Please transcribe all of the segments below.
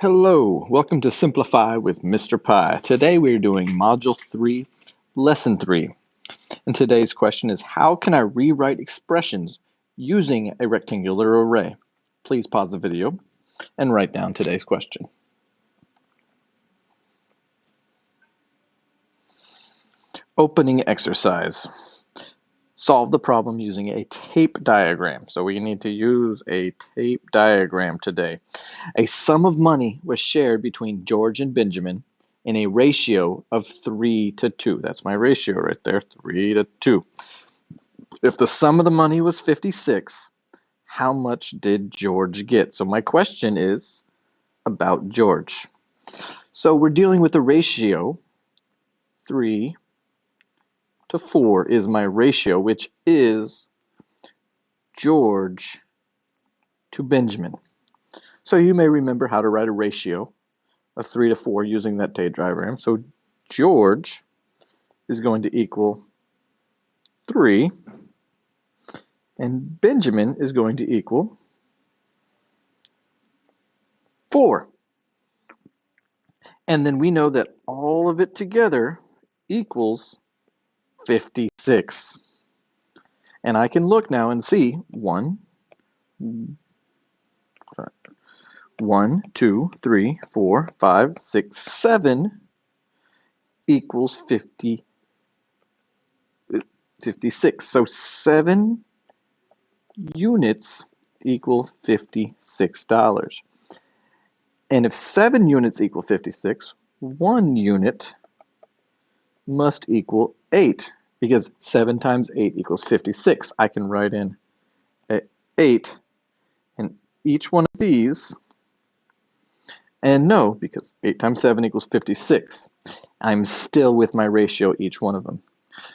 Hello, welcome to Simplify with Mr. Pi. Today we are doing Module 3, Lesson 3. And today's question is, how can I rewrite expressions using a rectangular array? Please pause the video and write down today's question. Opening exercise. Solve the problem using a tape diagram. So we need to use a tape diagram today. A sum of money was shared between George and Benjamin in a ratio of 3 to 2. That's my ratio right there, 3 to 2. If the sum of the money was 56, how much did George get? So my question is about George. So we're dealing with a ratio. 3 to 4 is my ratio, which is George to Benjamin. So you may remember how to write a ratio of 3 to 4 using that tape diagram. So George is going to equal 3, and Benjamin is going to equal 4. And then we know that all of it together equals 56. And I can look now and see 1, 2, 3, 4, 5, 6, 7 equals 56. So 7 units equal $56. And if 7 units equal 56, 1 unit must equal 8, because 7 times 8 equals 56. I can write in 8 in each one of these, and no, because 8 times 7 equals 56. I'm still with my ratio each one of them.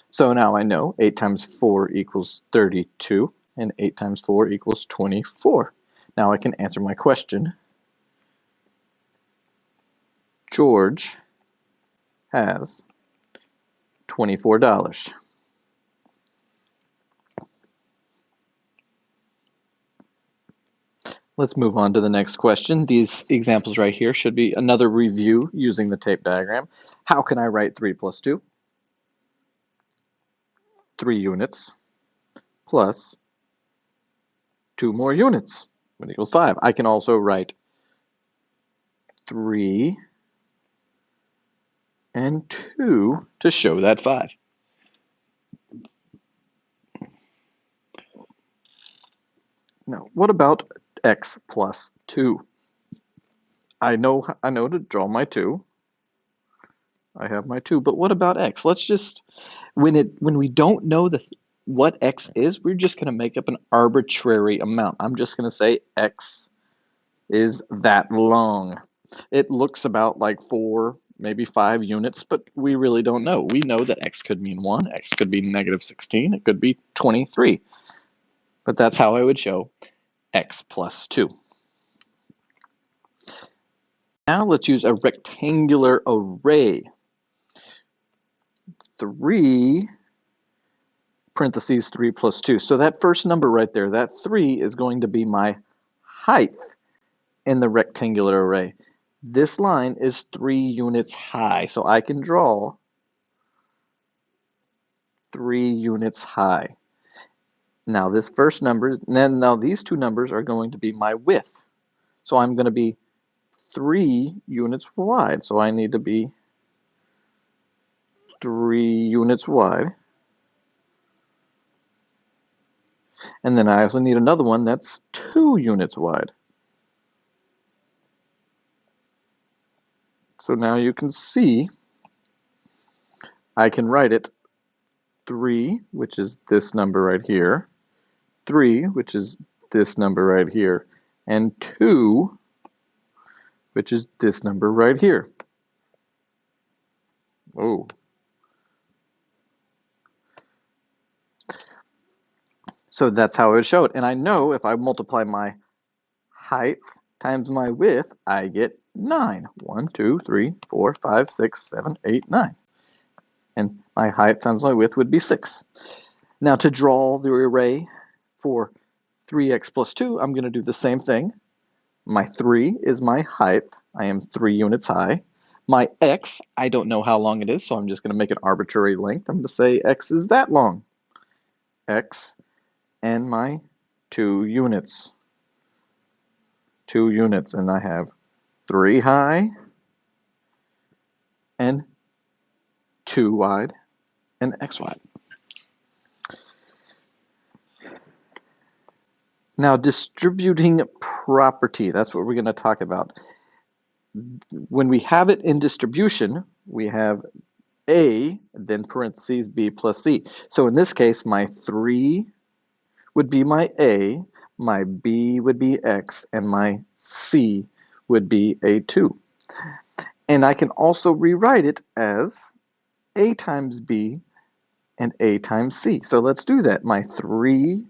So now I know 8 times 4 equals 32, and 8 times 4 equals 24. Now I can answer my question. George has $24. Let's move on to the next question. These examples right here should be another review using the tape diagram. How can I write 3 plus 2? 3 units plus 2 more units, which equals 5. I can also write 3 and 2 to show that 5. Now, what about x plus 2? I know to draw my 2. I have my 2, but what about x? Let's just, when we don't know what x is, we're just going to make up an arbitrary amount. I'm just going to say x is that long. It looks about like 4, maybe 5 units, but we really don't know. We know that x could mean 1, x could be negative 16, it could be 23. But that's how I would show x plus 2. Now let's use a rectangular array. 3 parentheses 3 plus 2. So that first number right there, that 3 is going to be my height in the rectangular array. This line is 3 units high, so I can draw 3 units high. Now this first number, now these two numbers are going to be my width. So I'm going to be 3 units wide, so I need to be 3 units wide. And then I also need another one that's 2 units wide. So now you can see I can write it 3, which is this number right here, 3, which is this number right here, and 2, which is this number right here. Oh. So that's how I would show it. And I know if I multiply my height times my width, I get 9. 1, 2, 3, 4, 5, 6, 7, 8, 9. And my height times my width would be 6. Now to draw the array for 3x plus 2, I'm going to do the same thing. My 3 is my height. I am 3 units high. My x, I don't know how long it is, so I'm just going to make an arbitrary length. I'm going to say x is that long. X and my 2 units. 2 units, and I have 3 high and 2 wide and x wide. Now, distributing property, that's what we're going to talk about. When we have it in distribution, we have A, then parentheses B plus C. So in this case, my 3 would be my A, my B would be X, and my C would be A2. And I can also rewrite it as A times B and A times C. So let's do that. My 3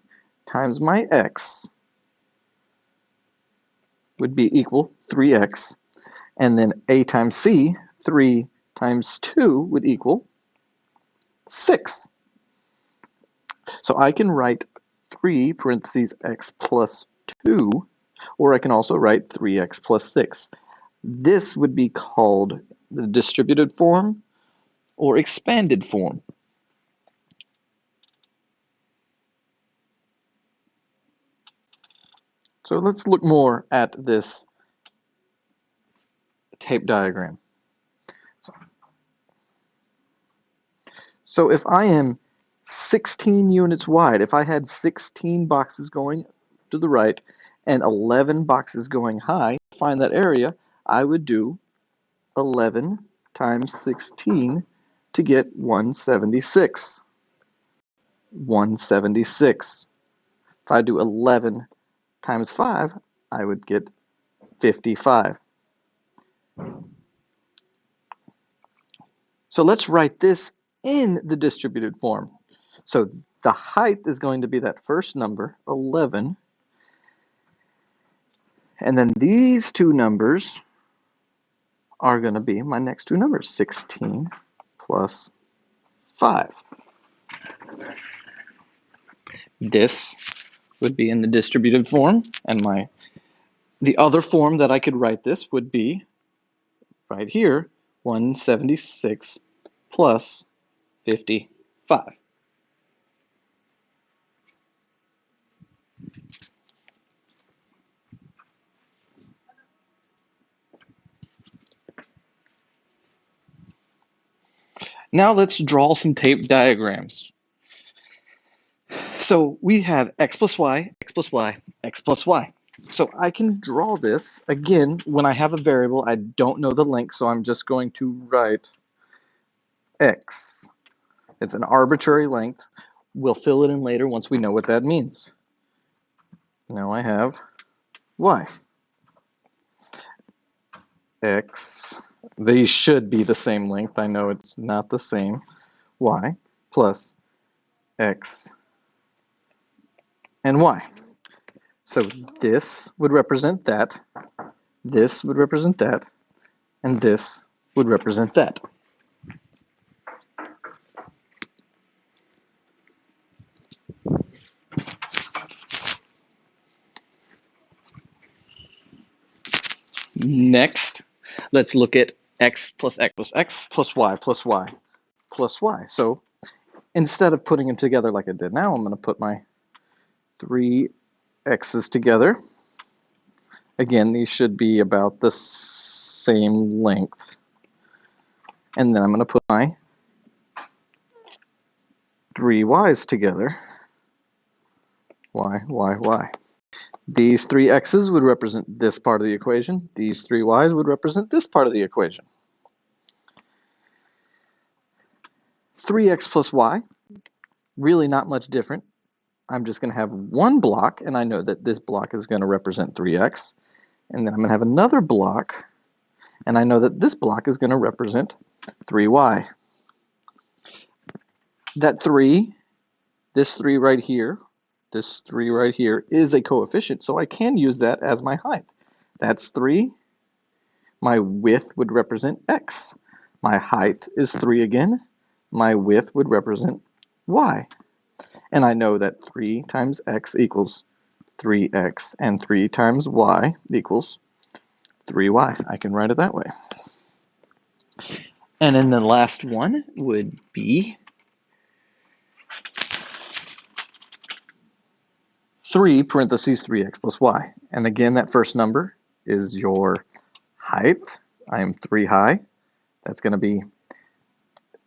times my X would be equal 3X. And then A times C, 3 times 2 would equal 6. So I can write 3 parentheses x plus 2, or I can also write 3x plus 6. This would be called the distributed form or expanded form. So let's look more at this tape diagram. So if I am 16 units wide, if I had 16 boxes going to the right and 11 boxes going high, to find that area, I would do 11 times 16 to get 176. 176. If I do 11 times 5, I would get 55. So let's write this in the distributed form. So the height is going to be that first number, 11. And then these two numbers are going to be my next two numbers, 16 plus 5. This would be in the distributed form, and the other form that I could write this would be right here, 176 plus 55. Now let's draw some tape diagrams. So we have x plus y, x plus y, x plus y. So I can draw this, again, when I have a variable, I don't know the length, so I'm just going to write x. It's an arbitrary length. We'll fill it in later once we know what that means. Now I have y. X, these should be the same length. I know it's not the same. Y plus x and y. So this would represent that, this would represent that, and this would represent that. Next, let's look at x plus x plus x plus y plus y plus y. So instead of putting them together like I did now, I'm going to put my 3 x's together. Again, these should be about the same length. And then I'm going to put my 3 y's together. Y, y, y. These 3 x's would represent this part of the equation. These 3 y's would represent this part of the equation. 3x plus y, really not much different. I'm just going to have one block, and I know that this block is going to represent 3x. And then I'm going to have another block, and I know that this block is going to represent 3y. That 3, this 3 right here, this 3 right here is a coefficient, so I can use that as my height. That's 3. My width would represent x. My height is 3 again. My width would represent y. And I know that 3 times x equals 3x, and 3 times y equals 3y. I can write it that way. And then the last one would be 3 parentheses 3x plus y. And again, that first number is your height. I am 3 high. That's going to be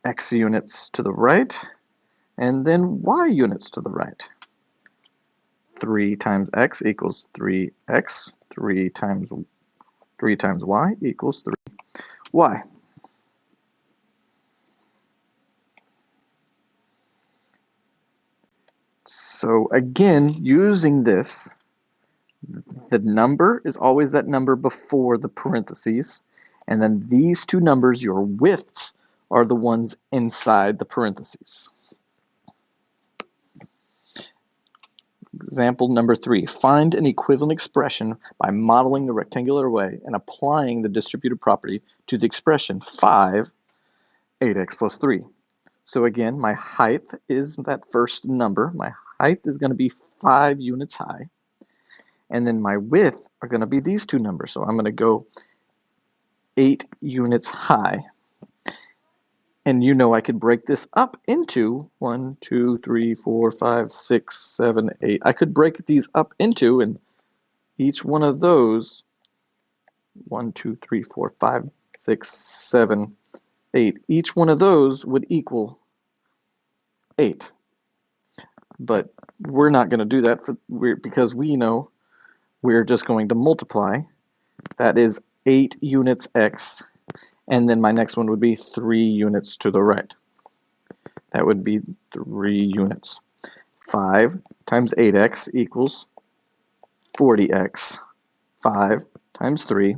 x units to the right, and then y units to the right. 3 times x equals 3x. 3 times y equals 3y. So again, using this, the number is always that number before the parentheses, and then these two numbers, your widths, are the ones inside the parentheses. Example number 3, find an equivalent expression by modeling the rectangular array and applying the distributive property to the expression 5, 8x plus 3. So again, my height is that first number. My height is going to be 5 units high. And then my width are going to be these two numbers. So I'm going to go 8 units high. And you know I could break this up into 1, 2, 3, 4, 5, 6, 7, 8. I could break these up into, and each one of those, 1, 2, 3, 4, 5, 6, 7, 8. Each one of those would equal 8. But we're not going to do that because we know we're just going to multiply. That is 8 units x. And then my next one would be 3 units to the right. That would be 3 units. 5 times 8x equals 40x. 5 times 3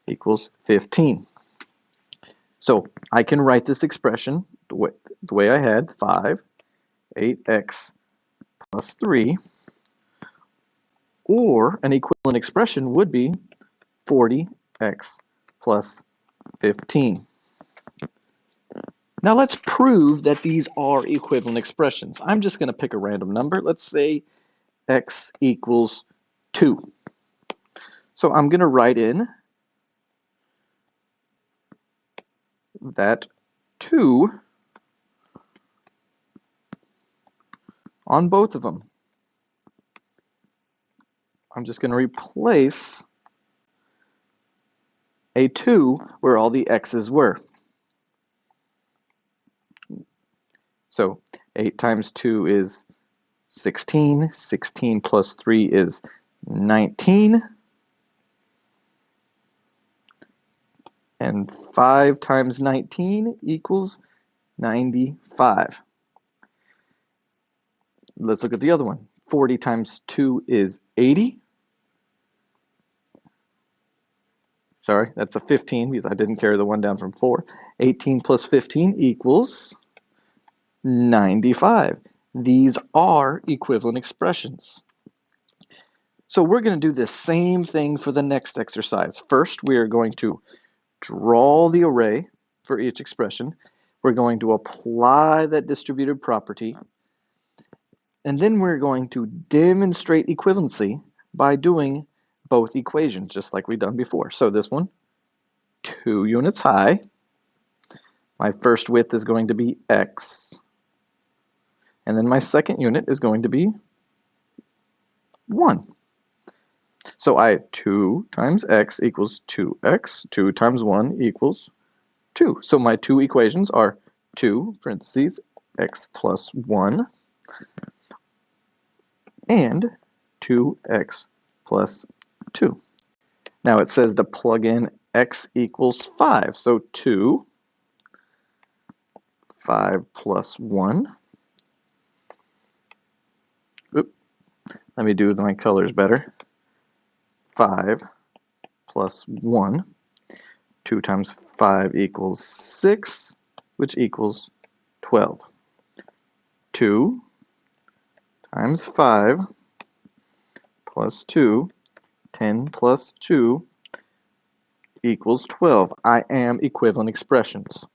equals 15. So I can write this expression the way I had, 5, 8x plus 3, or an equivalent expression would be 40x plus 15. Now let's prove that these are equivalent expressions. I'm just going to pick a random number. Let's say x equals 2. So I'm going to write in that 2 on both of them. I'm just going to replace a 2 where all the x's were. So 8 times 2 is 16. 16 plus 3 is 19. And 5 times 19 equals 95. Let's look at the other one. 40 times 2 is 80. Sorry, that's a 15 because I didn't carry the 1 down from 4. 18 plus 15 equals 95. These are equivalent expressions. So we're going to do the same thing for the next exercise. First, we are going to draw the array for each expression. We're going to apply that distributive property. And then we're going to demonstrate equivalency by doing both equations, just like we've done before. So this one, 2 units high. My first width is going to be x. And then my second unit is going to be 1. So 2 times x equals 2x. 2 times 1 equals 2. So my two equations are 2 parentheses x plus 1 and 2x plus 2. Now it says to plug in x equals 5. So 2, 5 plus 1. Oop, let me do my colors better. 5 plus 1. 2 times 5 equals 6, which equals 12. 2 times 5 plus 2, 10 plus 2 equals 12. I am equivalent expressions.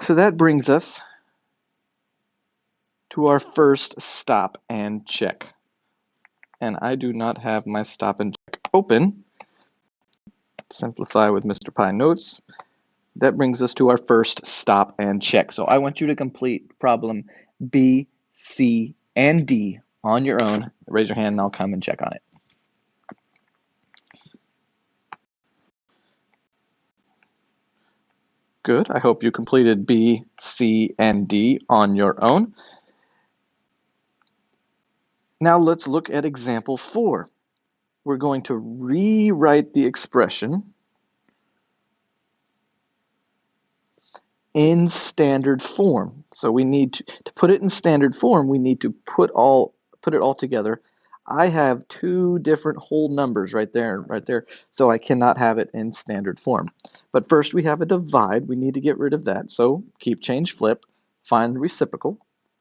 So that brings us to our first stop and check. And I do not have my stop and check open. Simplify with Mr. Pi notes. That brings us to our first stop and check. So I want you to complete problem B, C, and D on your own. Raise your hand and I'll come and check on it. Good. I hope you completed B, C, and D on your own. Now let's look at example 4. We're going to rewrite the expression in standard form. So we need to put it in standard form, we need to put it all together. I have two different whole numbers right there, so I cannot have it in standard form. But first we have a divide, we need to get rid of that. So keep change flip, find the reciprocal,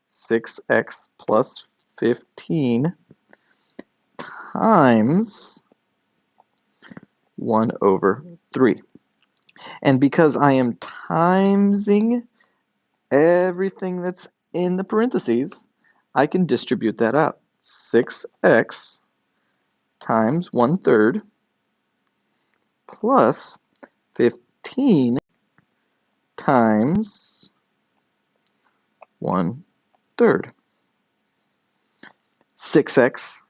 6x plus 15 times 1 over 3. And because I am timesing everything that's in the parentheses, I can distribute that out. 6x times 1/3 plus 15 times 1/3. 6x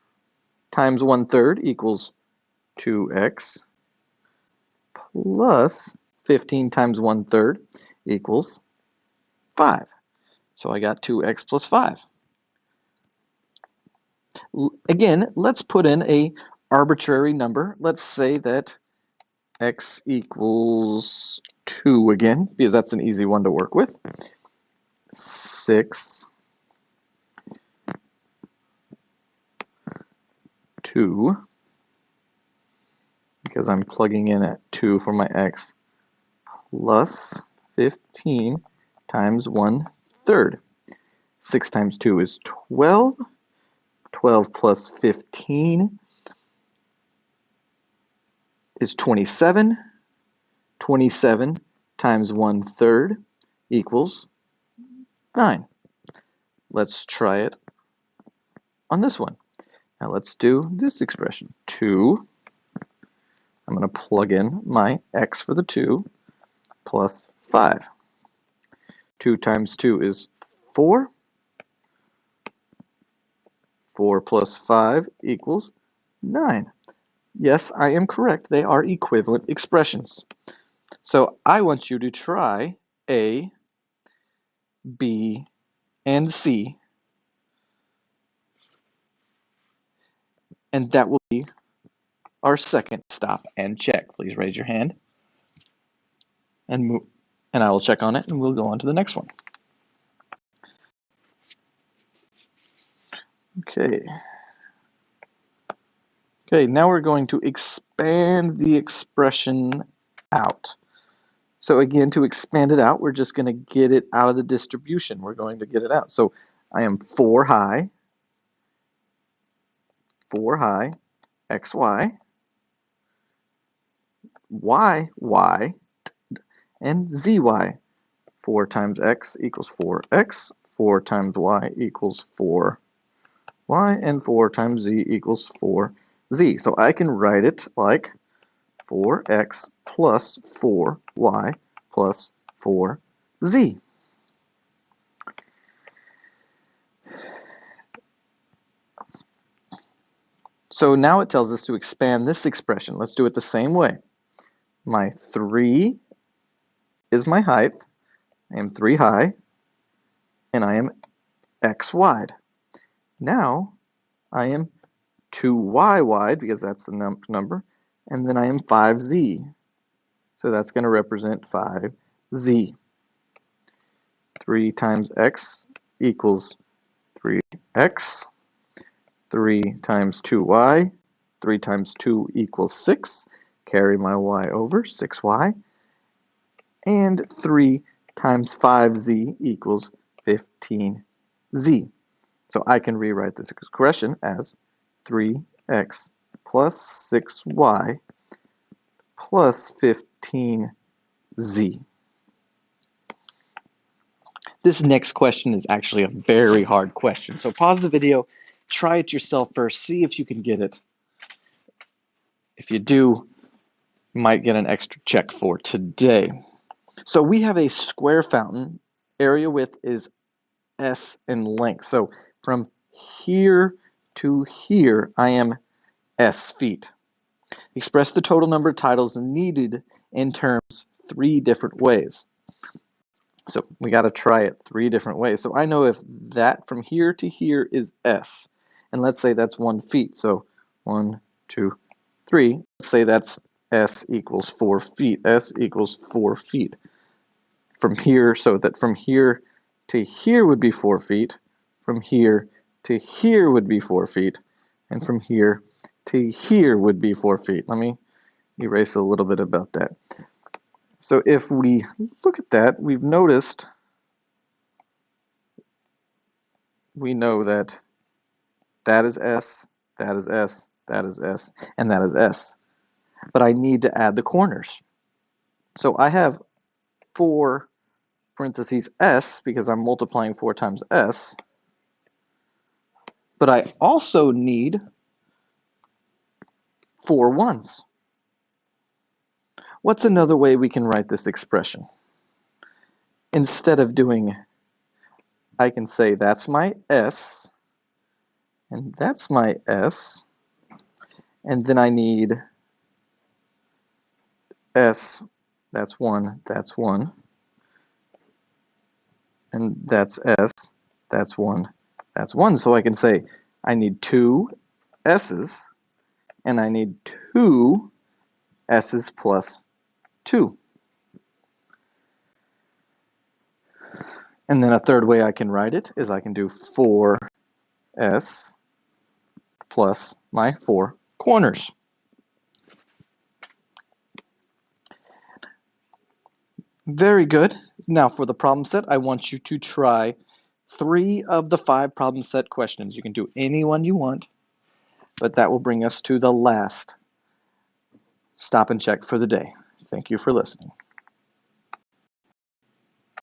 times 1/3 equals 2x plus 15 times 1/3 equals 5. So I got 2x plus 5. Again, let's put in a arbitrary number. Let's say that x equals 2 again, because that's an easy one to work with. 6, 2, because I'm plugging in at 2 for my x, plus 15 times 1/3. 6 times 2 is 12. 12 plus 15 is 27. 27 times 1/3 equals 9. Let's try it on this one. Now let's do this expression. 2, I'm going to plug in my x for the 2, plus 5. 2 times 2 is 4. 4 plus 5 equals 9. Yes, I am correct. They are equivalent expressions. So I want you to try A, B, and C, and that will be our second stop and check. Please raise your hand and move, and I will check on it, and we'll go on to the next one. Okay. Okay, now we're going to expand the expression out. So again, to expand it out, we're just going to get it out of the distribution. We're going to get it out. So I am 4 high, xy, y, and zy. 4 times x equals 4x, 4 times y equals 4y, and 4 times z equals 4z. So I can write it like 4x plus 4y plus 4z. So now it tells us to expand this expression. Let's do it the same way. My 3 is my height. I am 3 high, and I am x wide. Now I am 2y wide, because that's the number, and then I am 5z. So that's going to represent 5z. 3 times x equals 3x. 3 times 2y. 3 times 2 equals 6. Carry my y over, 6y. And 3 times 5z equals 15z. So I can rewrite this expression as 3x plus 6y plus 15z. This next question is actually a very hard question. So pause the video, try it yourself first, see if you can get it. If you do, you might get an extra check for today. So we have a square fountain. Area width is S in length. So from here to here, I am S feet. Express the total number of titles needed in terms 3 different ways. So we got to try it 3 different ways. So I know if that from here to here is S, and let's say that's 1 feet. So 1, 2, 3. Let's say that's S equals 4 feet. S equals 4 feet. From here, so that from here to here would be 4 feet. From here to here would be 4 feet. And from here to here would be 4 feet. Let me erase a little bit about that. So if we look at that, we've noticed, we know that that is S, that is S, that is S, and that is S. But I need to add the corners. So I have 4 parentheses S because I'm multiplying 4 times S. But I also need 4 ones. What's another way we can write this expression? Instead of doing, I can say that's my S, and that's my S, and then I need S, that's 1, and that's S, that's 1, that's 1. So I can say I need 2 S's, and I need 2 S's plus 2. And then a third way I can write it is I can do 4S plus my 4 corners. Very good. Now for the problem set, I want you to try 3 of the 5 problem set questions. You can do any one you want, but that will bring us to the last stop and check for the day. Thank you for listening.